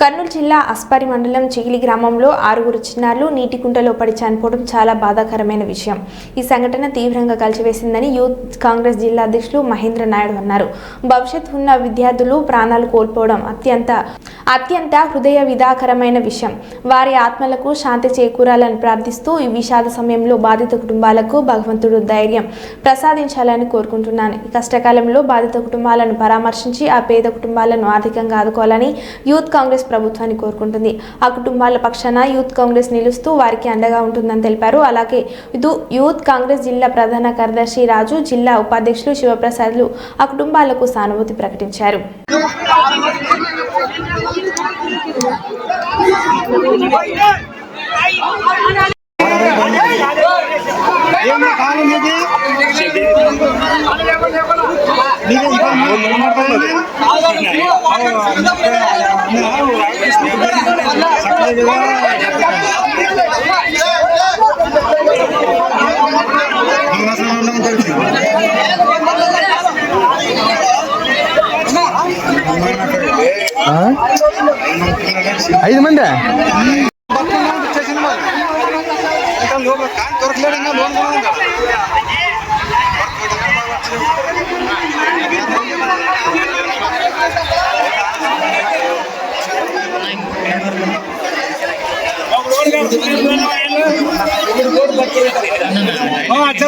కర్నూలు జిల్లా అస్పారి మండలం చిగిలి గ్రామంలో 6 చిన్నారులు నీటి కుంటలో పడి చనిపోవడం చాలా బాధాకరమైన విషయం. ఈ సంఘటన తీవ్రంగా కలిచివేసిందని యూత్ కాంగ్రెస్ జిల్లా అధ్యక్షులు మహేంద్ర నాయుడు అన్నారు. భవిష్యత్తు ఉన్న విద్యార్థులు ప్రాణాలు కోల్పోవడం అత్యంత హృదయ విదారకరమైన విషయం. వారి ఆత్మలకు శాంతి చేకూరాలని ప్రార్థిస్తూ ఈ విషాద సమయంలో బాధిత కుటుంబాలకు భగవంతుడు ధైర్యం ప్రసాదించాలని కోరుకుంటున్నాను. ఈ కష్టకాలంలో బాధిత కుటుంబాలను పరామర్శించి ఆ పేద కుటుంబాలను ఆర్థికంగా ఆదుకోవాలని యూత్ కాంగ్రెస్ ప్రభుత్వాన్ని కోరుకుంటుంది. ఆ కుటుంబాల పక్షాన యూత్ కాంగ్రెస్ నిలుస్తూ వారికి అండగా ఉంటుందని తెలిపారు. అలాగే యూత్ కాంగ్రెస్ జిల్లా ప్రధాన కార్యదర్శి రాజు, జిల్లా ఉపాధ్యక్షులు శివప్రసాద్లు ఆ కుటుంబాలకు సానుభూతి ప్రకటించారు. ఐదు మంది अच्छा